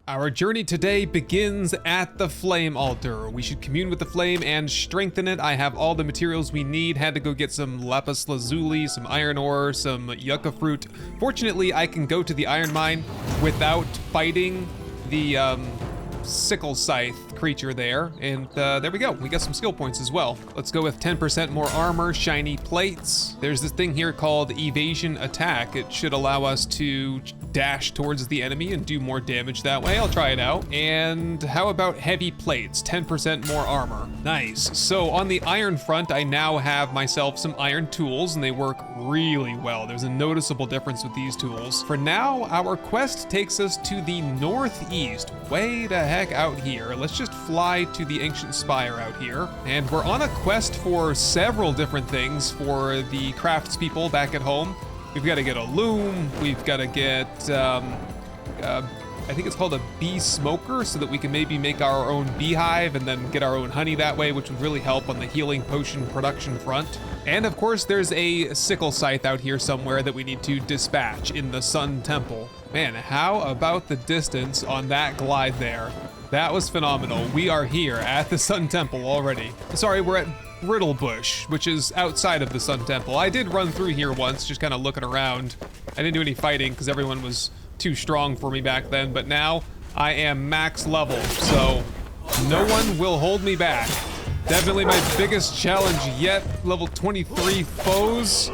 Our journey today begins at the flame altar. We should commune with the flame and strengthen it. I have all the materials we need. Had to go get some lapis lazuli, some iron ore, some yucca fruit. Fortunately, I can go to the iron mine without fighting the sickle scythe creature there. And there we go. We got some skill points as well. Let's go with 10% more armor, shiny plates. There's this thing here called evasion attack. It should allow us to dash towards the enemy and do more damage that way. I'll try it out. And how about heavy plates? 10% more armor. Nice. So on the iron front, I now have myself some iron tools and they work really well. There's a noticeable difference with these tools. For now, our quest takes us to the northeast, way the heck out here. Let's just fly to the ancient spire out here. And we're on a quest for several different things for the craftspeople back at home. We've got to get a loom, we've got to get, I think it's called a bee smoker, so that we can maybe make our own beehive and then get our own honey that way, which would really help on the healing potion production front. And of course, there's a sickle scythe out here somewhere that we need to dispatch in the Sun Temple. Man, how about the distance on that glide there? That was phenomenal. We are here at the Sun Temple already. Sorry, we're at Brittlebush, which is outside of the Sun Temple. I did run through here once, just kind of looking around. I didn't do any fighting because everyone was too strong for me back then, but now I am max level, so no one will hold me back. Definitely my biggest challenge yet, level 23 foes.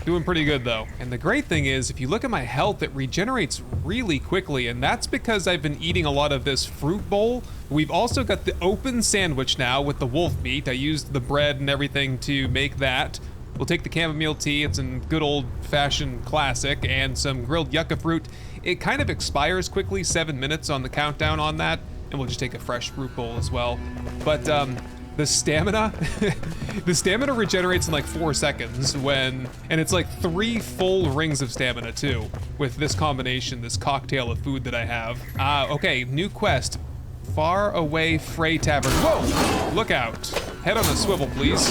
Doing pretty good though. And the great thing is, if you look at my health, it regenerates really quickly, and that's because I've been eating a lot of this fruit bowl. We've also got the open sandwich now with the wolf meat. I used the bread and everything to make that. We'll take the chamomile tea, it's a good old-fashioned classic, and some grilled yucca fruit. It kind of expires quickly, 7 minutes on the countdown on that, and we'll just take a fresh fruit bowl as well. But the stamina, the stamina regenerates in like 4 seconds and it's like 3 full rings of stamina too, with this combination, this cocktail of food that I have. Okay, new quest. Far Away Frey Tavern. Whoa, look out. Head on a swivel, please.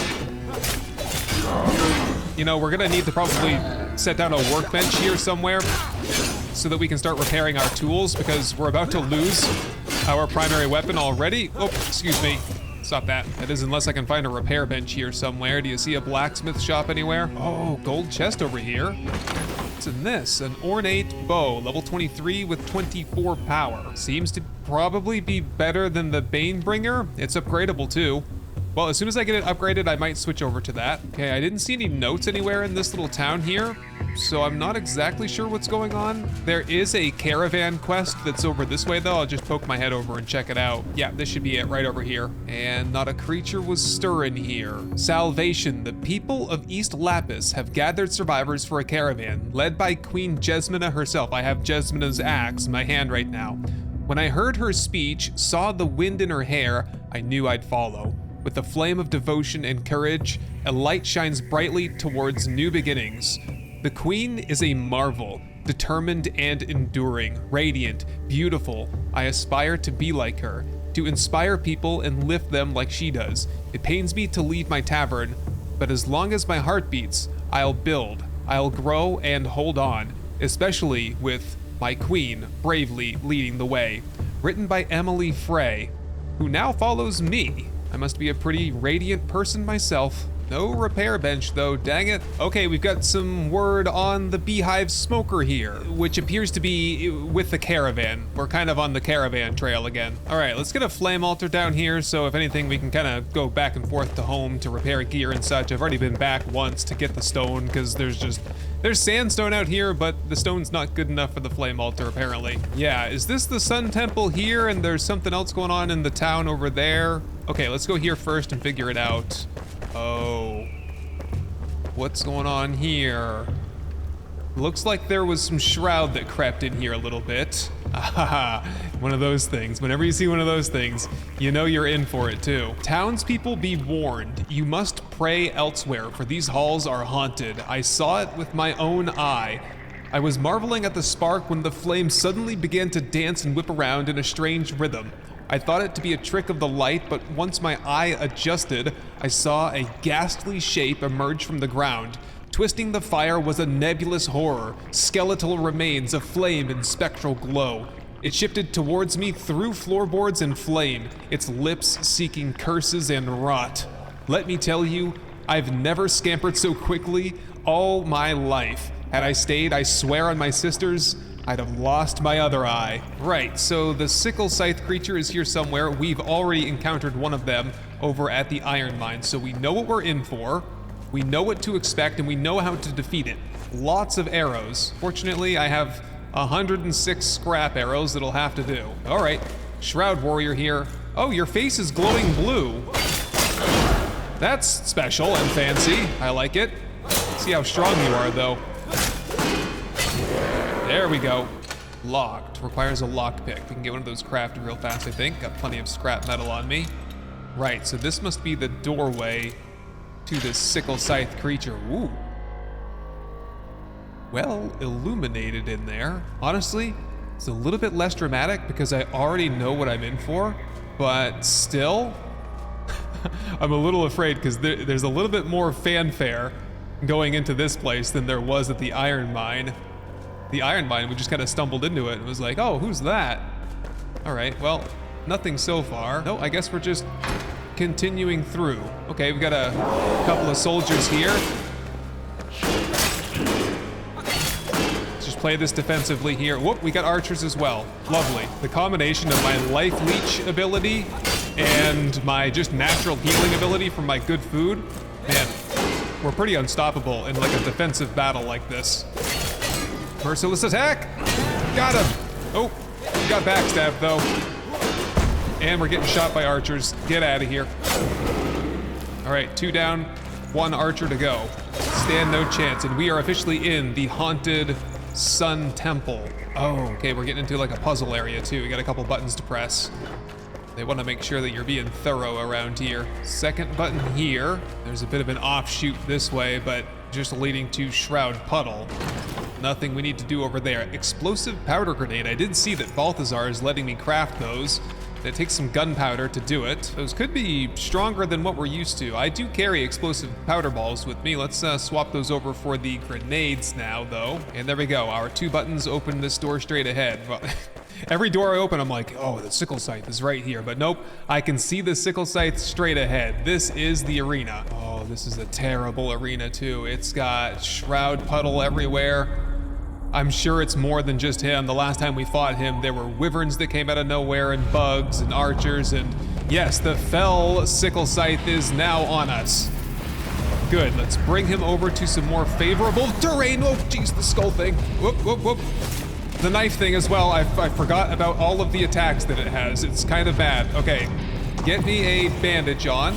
You know, we're gonna need to probably set down a workbench here somewhere so that we can start repairing our tools, because we're about to lose our primary weapon already. Oh, excuse me. Stop that. That is, unless I can find a repair bench here somewhere. Do you see a blacksmith shop anywhere? Oh, gold chest over here. What's in this? An ornate bow, level 23 with 24 power. Seems to probably be better than the Banebringer. It's upgradable too. Well, as soon as I get it upgraded, I might switch over to that. Okay, I didn't see any notes anywhere in this little town here, so I'm not exactly sure what's going on. There is a caravan quest that's over this way though. I'll just poke my head over and check it out. Yeah, this should be it right over here. And not a creature was stirring here. Salvation. The people of East Lapis have gathered survivors for a caravan, led by Queen Jesmina herself. I have Jesmina's axe in my hand right now. When I heard her speech, saw the wind in her hair, I knew I'd follow. With the flame of devotion and courage, a light shines brightly towards new beginnings. The queen is a marvel, determined and enduring, radiant, beautiful. I aspire to be like her, to inspire people and lift them like she does. It pains me to leave my tavern, but as long as my heart beats, I'll build, I'll grow and hold on, especially with my queen bravely leading the way. Written by Emily Frey, who now follows me. I must be a pretty radiant person myself. No repair bench though, dang it. Okay, we've got some word on the beehive smoker here, which appears to be with the caravan. We're kind of on the caravan trail again. All right, let's get a flame altar down here, so if anything, we can kind of go back and forth to home to repair gear and such. I've already been back once to get the stone, because there's sandstone out here, but the stone's not good enough for the flame altar, apparently. Yeah, is this the Sun Temple here, and there's something else going on in the town over there? Okay, let's go here first and figure it out. Oh, what's going on here? Looks like there was some shroud that crept in here a little bit. Ah, one of those things. Whenever you see one of those things, you know you're in for it too. Townspeople, be warned. You must pray elsewhere, for these halls are haunted. I saw it with my own eye. I was marveling at the spark when the flame suddenly began to dance and whip around in a strange rhythm. I thought it to be a trick of the light, but once my eye adjusted, I saw a ghastly shape emerge from the ground. Twisting the fire was a nebulous horror, skeletal remains of flame and spectral glow. It shifted towards me through floorboards and flame, its lips seeking curses and rot. Let me tell you, I've never scampered so quickly all my life. Had I stayed, I swear on my sisters, I'd have lost my other eye. Right, so the sickle scythe creature is here somewhere. We've already encountered one of them over at the iron mine, so we know what we're in for. We know what to expect, and we know how to defeat it. Lots of arrows. Fortunately, I have 106 scrap arrows that'll have to do. All right, Shroud Warrior here. Oh, your face is glowing blue. That's special and fancy. I like it. See how strong you are, though. There we go. Locked. Requires a lockpick. We can get one of those crafted real fast, I think. Got plenty of scrap metal on me. Right, so this must be the doorway to this sickle scythe creature. Ooh. Well illuminated in there. Honestly, it's a little bit less dramatic because I already know what I'm in for, but still, I'm a little afraid because there's a little bit more fanfare going into this place than there was at the iron mine. The iron mine, we just kind of stumbled into it and was like, oh, who's that? All right, well, nothing so far. No, I guess we're just continuing through. Okay, we've got a couple of soldiers here. Let's just play this defensively here. Whoop, we got archers as well. Lovely. The combination of my life leech ability and my just natural healing ability from my good food, man, we're pretty unstoppable in like a defensive battle like this. Merciless attack! Got him! Oh, we got backstabbed though. And we're getting shot by archers. Get out of here. All right, 2 down, 1 archer to go. Stand no chance, and we are officially in the haunted Sun Temple. Oh, okay, we're getting into like a puzzle area too. We got a couple buttons to press. They want to make sure that you're being thorough around here. Second button here. There's a bit of an offshoot this way, but just leading to Shroud Puddle. Nothing we need to do over there. Explosive powder grenade. I did see that Balthazar is letting me craft those. It takes some gunpowder to do it. Those could be stronger than what we're used to. I do carry explosive powder balls with me. Let's swap those over for the grenades now, though. And there we go. Our 2 buttons open this door straight ahead. Every door I open, I'm like, oh, the sickle scythe is right here. But nope, I can see the sickle scythe straight ahead. This is the arena. Oh, this is a terrible arena, too. It's got Shroud Puddle everywhere. I'm sure it's more than just him. The last time we fought him, there were wyverns that came out of nowhere and bugs and archers, and yes, the fell sickle scythe is now on us. Good, let's bring him over to some more favorable terrain. Oh, geez, the skull thing. Whoop, whoop, whoop. The knife thing as well. I forgot about all of the attacks that it has. It's kind of bad. Okay, get me a bandage on.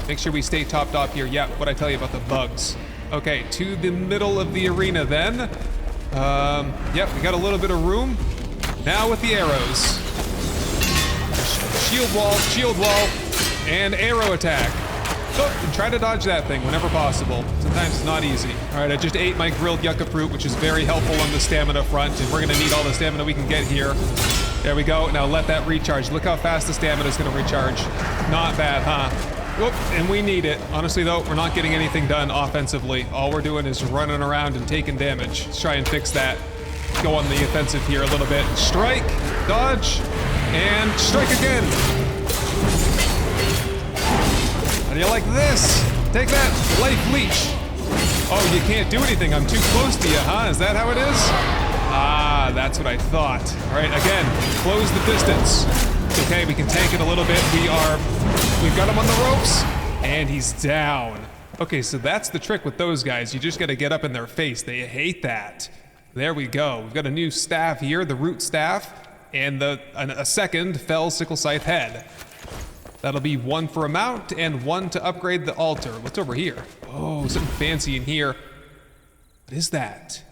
Make sure we stay topped off here. Yeah, what I tell you about the bugs. Okay, to the middle of the arena then. Yep, we got a little bit of room. Now with the arrows. Shield wall, and arrow attack. Oh, and try to dodge that thing whenever possible. Sometimes it's not easy. All right, I just ate my grilled yucca fruit, which is very helpful on the stamina front, and we're gonna need all the stamina we can get here. There we go, now let that recharge. Look how fast the stamina is gonna recharge. Not bad, huh? Whoop, and we need it. Honestly though, we're not getting anything done offensively. All we're doing is running around and taking damage. Let's try and fix that. Go on the offensive here a little bit. Strike, dodge, and strike again. How do you like this? Take that, life leech. Oh, you can't do anything. I'm too close to you, huh? Is that how it is? Ah, that's what I thought. All right, again, close the distance. It's okay, we can tank it a little bit. We've got him on the ropes, and he's down. Okay, so that's the trick with those guys. You just gotta get up in their face. They hate that. There we go. We've got a new staff here, the root staff, and a second fell sickle scythe head. That'll be 1 for a mount and 1 to upgrade the altar. What's over here? Oh, something fancy in here. What is that?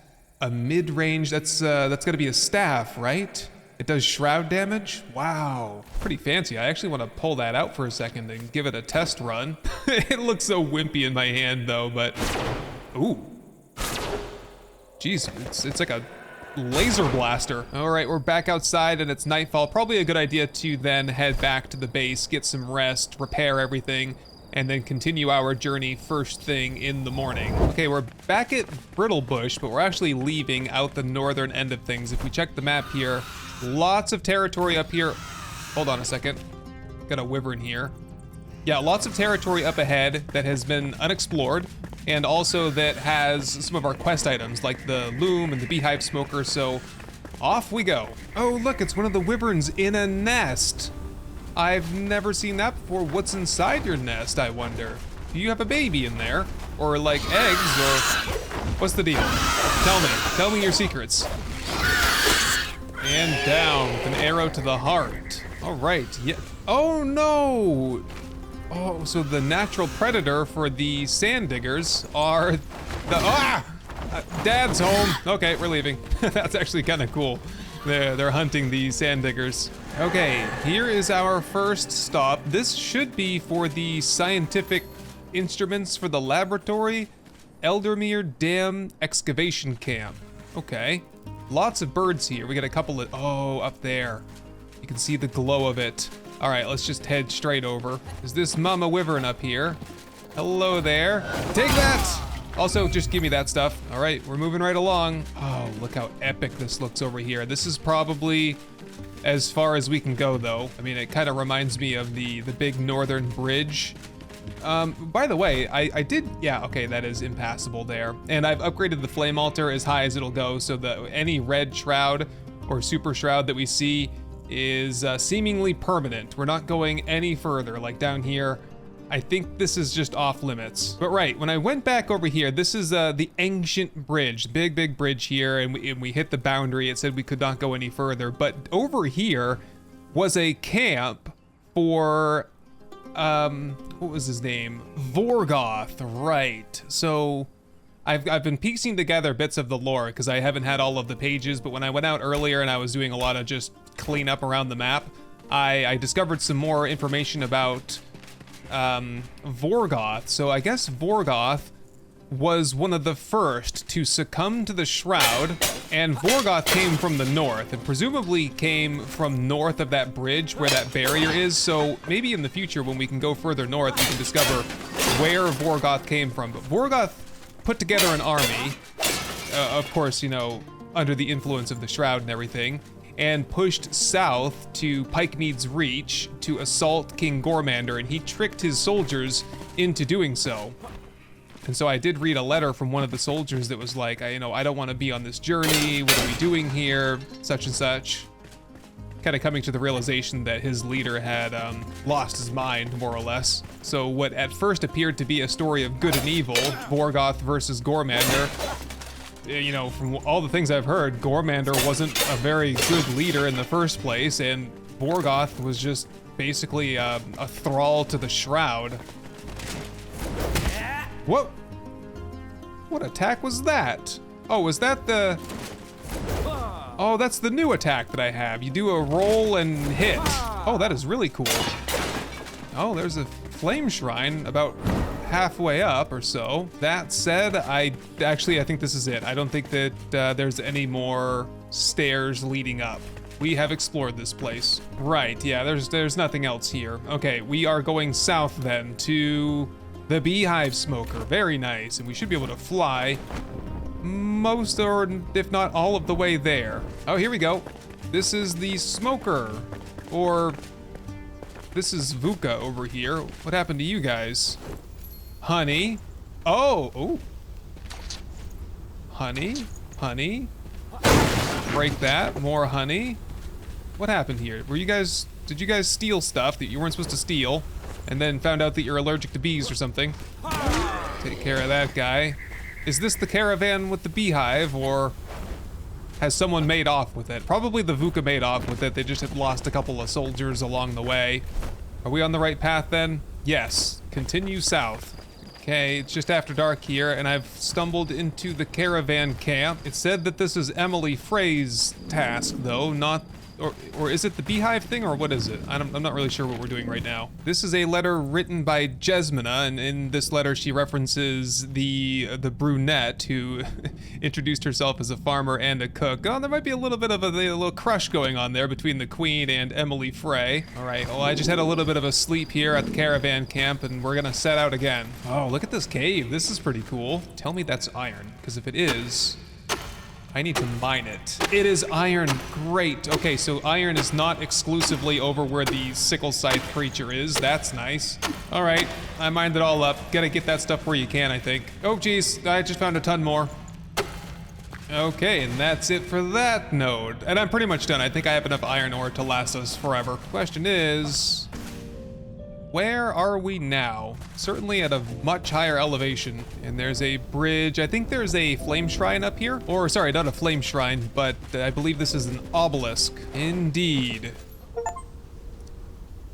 A mid-range, that's gotta be a staff, right? It does shroud damage? Wow, pretty fancy. I actually want to pull that out for a second and give it a test run. It looks so wimpy in my hand though, but, ooh. Jeez, it's like a laser blaster. All right, we're back outside and it's nightfall. Probably a good idea to then head back to the base, get some rest, repair everything, and then continue our journey first thing in the morning. Okay, we're back at Brittlebush, but we're actually leaving out the northern end of things. If we check the map here, Lots of territory up here. Hold on a second. Got a wyvern here. Yeah, lots of territory up ahead that has been unexplored, and also that has some of our quest items, like the loom and the beehive smoker, so off we go. Oh, look, it's one of the wyverns in a nest. I've never seen that before. What's inside your nest, I wonder? Do you have a baby in there? Or like eggs, or what's the deal? Tell me your secrets. And down with an arrow to the heart. All right, yeah. Oh no! Oh, so the natural predator for the sand diggers are the, Dad's home. Okay, we're leaving. That's actually kind of cool. They're hunting the sand diggers. Okay, here is our first stop. This should be for the scientific instruments for the laboratory. Eldermere Dam Excavation Camp. Okay, lots of birds here. We got a couple of, oh, up there. You can see the glow of it. All right, let's just head straight over. Is this Mama Wyvern up here? Hello there. Take that! Also, just give me that stuff. All right, we're moving right along. Oh, look how epic this looks over here. This is probably as far as we can go, though. I mean, it kind of reminds me of the big northern bridge. By the way, I did, yeah, okay, that is impassable there. And I've upgraded the flame altar as high as it'll go, so that any red shroud or super shroud that we see is seemingly permanent. We're not going any further, like down here. I think this is just off limits. But right, when I went back over here, this is the ancient bridge, big bridge here, and we hit the boundary. It said we could not go any further. But over here was a camp for, what was his name? Vorgoth, right. So I've been piecing together bits of the lore because I haven't had all of the pages, but when I went out earlier and I was doing a lot of just clean up around the map, I discovered some more information about Vorgoth. So I guess Vorgoth was one of the first to succumb to the shroud, and Vorgoth came from the north, and presumably came from north of that bridge where that barrier is. So maybe in the future when we can go further north, we can discover where Vorgoth came from. But Vorgoth put together an army, of course, you know, under the influence of the shroud and everything, and pushed south to Pikemead's Reach to assault King Gormander, and he tricked his soldiers into doing so. And so I did read a letter from one of the soldiers that was like, I don't want to be on this journey, what are we doing here, such and such. Kind of coming to the realization that his leader had lost his mind, more or less. So what at first appeared to be a story of good and evil, Vorgoth versus Gormander, you know, from all the things I've heard, Gormander wasn't a very good leader in the first place, and Vorgoth was just basically a thrall to the shroud. What? What attack was that? Oh, was that the... Oh, that's the new attack that I have. You do a roll and hit. Oh, that is really cool. Oh, there's a flame shrine about halfway up or so. That said, I think this is it. I don't think that there's any more stairs leading up. We have explored this place. Right, yeah, there's nothing else here. Okay, we are going south then to the beehive smoker. Very nice, and we should be able to fly most, or if not all of the way there. Oh, here we go. This is the smoker, or this is Vuka over here. What happened to you guys? Honey. Oh. Honey. Break that. More honey. What happened here? Did you guys steal stuff that you weren't supposed to steal, and then found out that you're allergic to bees or something? Take care of that guy. Is this the caravan with the beehive, or has someone made off with it? Probably the Vuka made off with it. They just had lost a couple of soldiers along the way. Are we on the right path then? Yes. Continue south. Okay, it's just after dark here, and I've stumbled into the caravan camp. It said that this is Emily Frey's task, though, not... Or is it the beehive thing, or what is it? I'm not really sure what we're doing right now. This is a letter written by Jesmina, and in this letter she references the brunette who introduced herself as a farmer and a cook. Oh, there might be a little bit of a little crush going on there between the queen and Emily Frey. All right, well, I just had a little bit of a sleep here at the caravan camp, and we're gonna set out again. Oh, look at this cave. This is pretty cool. Tell me that's iron, because if it is, I need to mine it. It is iron, great. Okay, so iron is not exclusively over where the sickle scythe creature is. That's nice. All right, I mined it all up. Gotta get that stuff where you can, I think. Oh geez, I just found a ton more. Okay, and that's it for that node. And I'm pretty much done. I think I have enough iron ore to last us forever. Question is, where are we now? Certainly at a much higher elevation. And there's a bridge. I think there's a flame shrine up here. Or sorry, not a flame shrine, but I believe this is an obelisk. Indeed.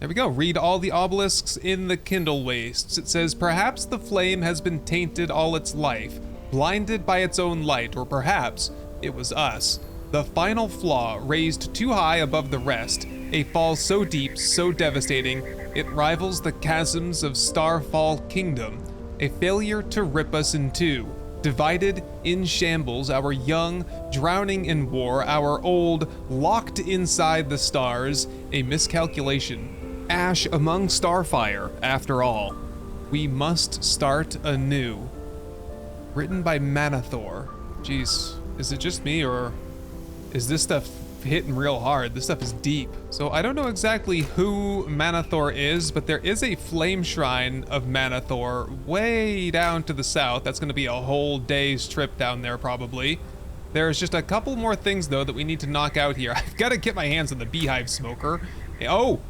There we go. Read all the obelisks in the Kindle Wastes. It says, perhaps the flame has been tainted all its life, blinded by its own light, or perhaps it was us. The final flaw, raised too high above the rest, a fall so deep, so devastating, it rivals the chasms of Starfall Kingdom, a failure to rip us in two. Divided, in shambles, our young, drowning in war, our old, locked inside the stars, a miscalculation. Ash among starfire, after all. We must start anew. Written by Manathor. Jeez, is it just me, or is this stuff hitting real hard? This stuff is deep. So I don't know exactly who Manathor is, but there is a flame shrine of Manathor way down to the south. That's gonna be a whole day's trip down there probably. There's just a couple more things though that we need to knock out here. I've gotta get my hands on the beehive smoker. Oh!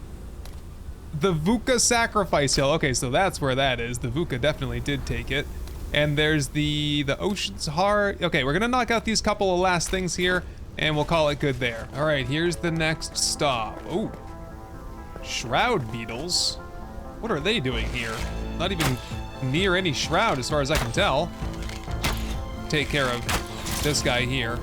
The Vuka Sacrifice Hill. Okay, so that's where that is. The Vuka definitely did take it. And there's the Ocean's Heart. Okay, we're gonna knock out these couple of last things here, and we'll call it good there. All right, here's the next stop. Oh, shroud beetles. What are they doing here? Not even near any shroud as far as I can tell. Take care of this guy here.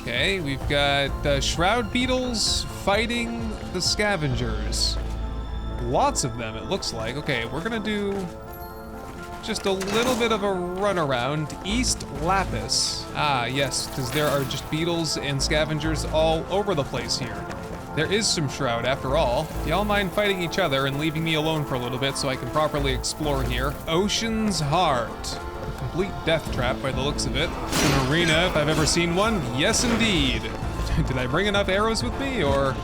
Okay, we've got shroud beetles fighting the scavengers. Lots of them, it looks like. Okay, we're gonna do just a little bit of a runaround. East Lapis. Ah, yes, because there are just beetles and scavengers all over the place here. There is some shroud after all. Y'all mind fighting each other and leaving me alone for a little bit so I can properly explore here. Ocean's Heart. A complete death trap by the looks of it. An arena if I've ever seen one. Yes, indeed. Did I bring enough arrows with me, or?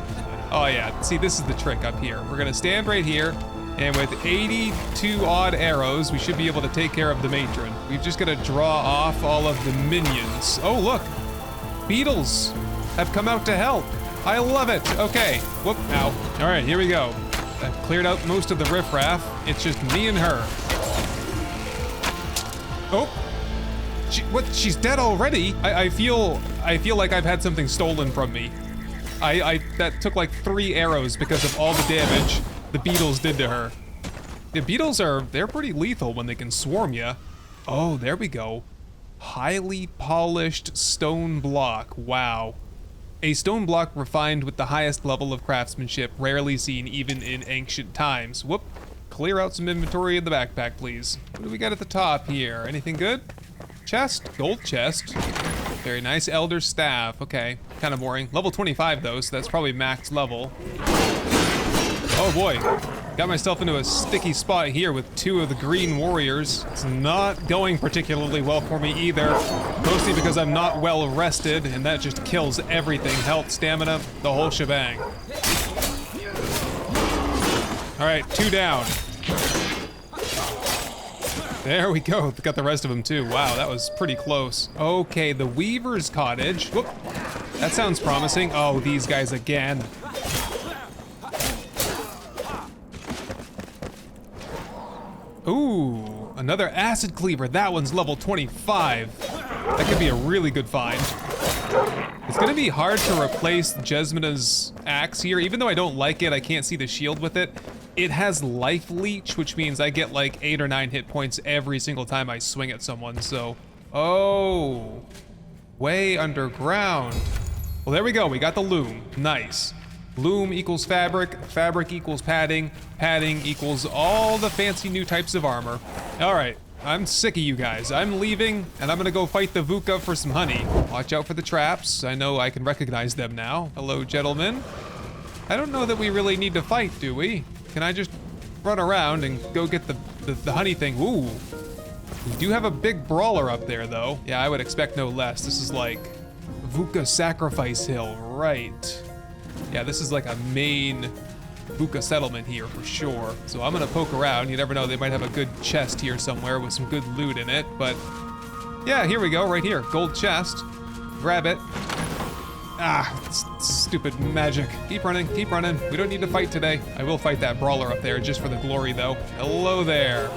Oh yeah, see, this is the trick up here. We're gonna stand right here, and with 82 odd arrows, we should be able to take care of the matron. We've just gotta draw off all of the minions. Oh look, beetles have come out to help. I love it. Okay, whoop, ow. All right, here we go. I've cleared out most of the riffraff. It's just me and her. Oh, what? She's dead already? I feel like I've had something stolen from me. That took like 3 arrows because of all the damage the beetles did to her. The beetles they're pretty lethal when they can swarm you. Oh, there we go. Highly polished stone block. Wow. A stone block refined with the highest level of craftsmanship, rarely seen even in ancient times. Whoop. Clear out some inventory in the backpack, please. What do we got at the top here? Anything good? Chest? Gold chest. Very nice. Elder staff. Okay. Kind of boring. Level 25 though, so that's probably max level. Oh boy. Got myself into a sticky spot here with 2 of the green warriors. It's not going particularly well for me either. Mostly because I'm not well rested, and that just kills everything. Health, stamina, the whole shebang. All right, 2 down. There we go. Got the rest of them too. Wow, that was pretty close. Okay, the Weaver's Cottage. Whoop. That sounds promising. Oh, these guys again. Ooh, another acid cleaver. That one's level 25. That could be a really good find. It's gonna be hard to replace Jesmina's axe here. Even though I don't like it, I can't see the shield with it. It has life leech, which means I get like 8 or 9 hit points every single time I swing at someone, so. Oh, way underground. Well, there we go, we got the loom, nice. Loom equals fabric, fabric equals padding, padding equals all the fancy new types of armor. All right, I'm sick of you guys. I'm leaving, and I'm gonna go fight the Vuka for some honey. Watch out for the traps. I know I can recognize them now. Hello, gentlemen. I don't know that we really need to fight, do we? Can I just run around and go get the honey thing? Ooh, We do have a big brawler up there, though. Yeah, I would expect no less. This is like Vuka Sacrifice Hill, right? Yeah, this is like a main Vuka settlement here for sure. So I'm gonna poke around. You never know, they might have a good chest here somewhere with some good loot in it. But yeah, here we go, right here. Gold chest. Grab it. Ah, stupid magic. Keep running, keep running. We don't need to fight today. I will fight that brawler up there just for the glory, though. Hello there.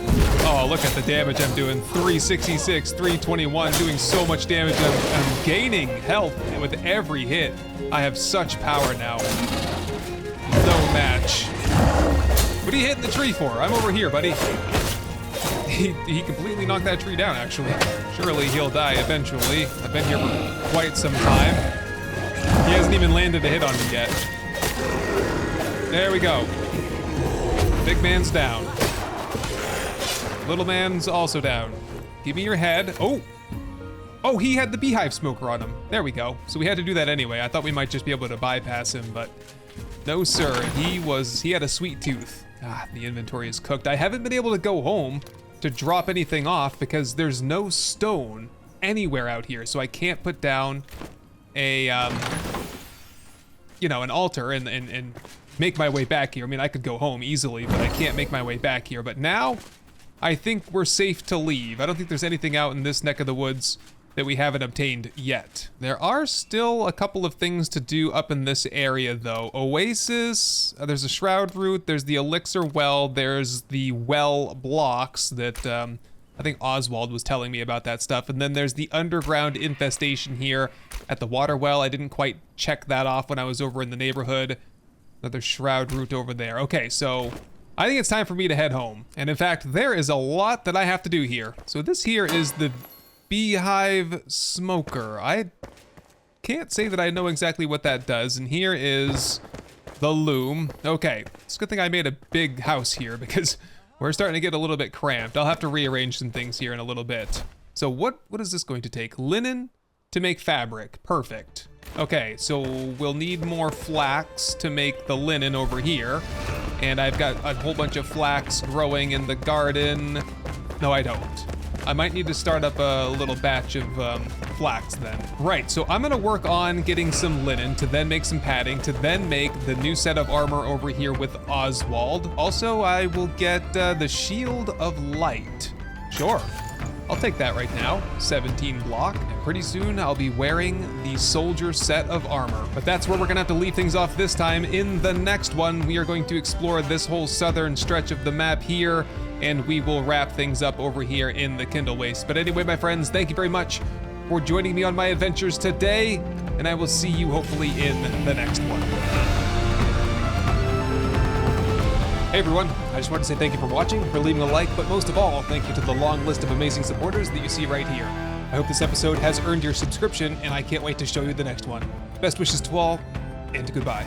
Oh, look at the damage I'm doing. 366, 321, doing so much damage. I'm gaining health with every hit. I have such power now. No match. What are you hitting the tree for? I'm over here, buddy. He completely knocked that tree down, actually. Surely he'll die eventually. I've been here for quite some time. He hasn't even landed a hit on me yet. There we go. Big man's down. Little man's also down. Give me your head. Oh! Oh, he had the beehive smoker on him. There we go. So we had to do that anyway. I thought we might just be able to bypass him, but no, sir. He had a sweet tooth. Ah, the inventory is cooked. I haven't been able to go home to drop anything off because there's no stone anywhere out here, so I can't put down a, you know, an altar and make my way back here. I mean, I could go home easily, but I can't make my way back here. But now, I think we're safe to leave. I don't think there's anything out in this neck of the woods that we haven't obtained yet. There are still a couple of things to do up in this area, though. Oasis, there's a shroud root, there's the elixir well, there's the well blocks that, I think Oswald was telling me about that stuff. And then there's the underground infestation here at the water well. I didn't quite check that off when I was over in the neighborhood. Another shroud root over there. Okay, so I think it's time for me to head home. And in fact, there is a lot that I have to do here. So this here is the beehive smoker. I can't say that I know exactly what that does. And here is the loom. Okay, it's a good thing I made a big house here because we're starting to get a little bit cramped. I'll have to rearrange some things here in a little bit. So what is this going to take? Linen to make fabric. Perfect. Okay, so we'll need more flax to make the linen over here. And I've got a whole bunch of flax growing in the garden. No, I don't. I might need to start up a little batch of flax then. Right, so I'm gonna work on getting some linen to then make some padding, to then make the new set of armor over here with Oswald. Also, I will get the Shield of Light. Sure, I'll take that right now. 17 block, and pretty soon I'll be wearing the soldier set of armor. But that's where we're gonna have to leave things off this time. In the next one, we are going to explore this whole southern stretch of the map here, and we will wrap things up over here in the Kindle Waste. But anyway, my friends, thank you very much for joining me on my adventures today, and I will see you hopefully in the next one. Hey everyone, I just wanted to say thank you for watching, for leaving a like, but most of all, thank you to the long list of amazing supporters that you see right here. I hope this episode has earned your subscription, and I can't wait to show you the next one. Best wishes to all, and goodbye.